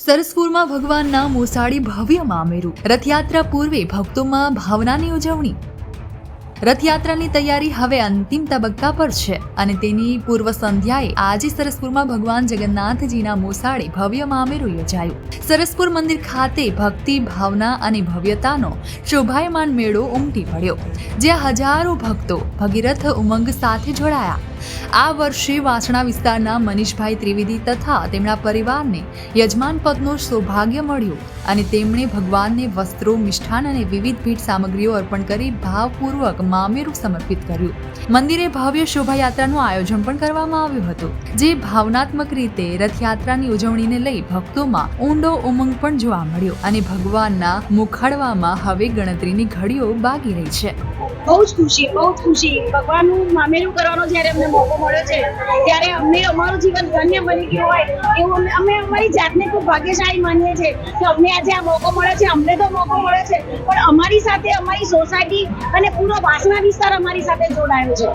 સરસપુરમાં ભગવાનના મોસાળી ભવ્ય મામેરું. રથયાત્રા પૂર્વે ભક્તોમાં ભાવનાની ઉજવણી. રથયાત્રાની તૈયારી હવે અંતિમ તબક્કા પર છે અને તેની પૂર્વ સંધ્યાએ આજે સરસપુરમાં ભગવાન જગન્નાથજીના મોસાળે ભવ્ય મામેરું યોજાયું. સરસપુર મંદિર ખાતે ભક્તિ, ભાવના અને ભવ્યતાનો શોભાયમાન મેળો ઉમટી પડ્યો, જ્યાં હજારો ભક્તો ભગીરથ ઉમંગ સાથે જોડાયા. આ વર્ષે વાસણા વિસ્તારના મનીષભાઈ ત્રિવેદી તથા તેમના પરિવારને યજમાન પદનું સૌભાગ્ય મળ્યું અને તેમણે ભગવાનને વસ્ત્રો, મિષ્ઠાન અને વિવિધ ભેટ સામગ્રીઓ અર્પણ કરી ભાવપૂર્વક મામેરું સમર્પિત કર્યું. મંદિરે ભવ્ય શોભાયાત્રાનું આયોજન પણ કરવામાં આવ્યું હતું, જે ભાવનાત્મક રીતે રથયાત્રાની ઉજવણીને લઈ ભક્તોમાં ઊંડો ઉમંગ પણ જોવા મળ્યો અને ભગવાનના મુખાડવામાં હવે ગણતરીની ઘડીઓ બાકી રહી છે. બહુ જ ખુશી. ભગવાનનું મામેરું કરવાનો જ્યારે અમને મોકો મળ્યો છે ત્યારે અમને અમારું જીવન ધન્ય બની ગયું હોય એવું અમે અમારી જાતને ખૂબ ભાગ્યશાળી માનીએ છીએ કે અમને આજે આ મોકો મળ્યો છે. અમને તો મોકો મળ્યો છે, પણ અમારી સાથે અમારી સોસાયટી અને પૂરો વાસણા વિસ્તાર અમારી સાથે જોડાયો છે.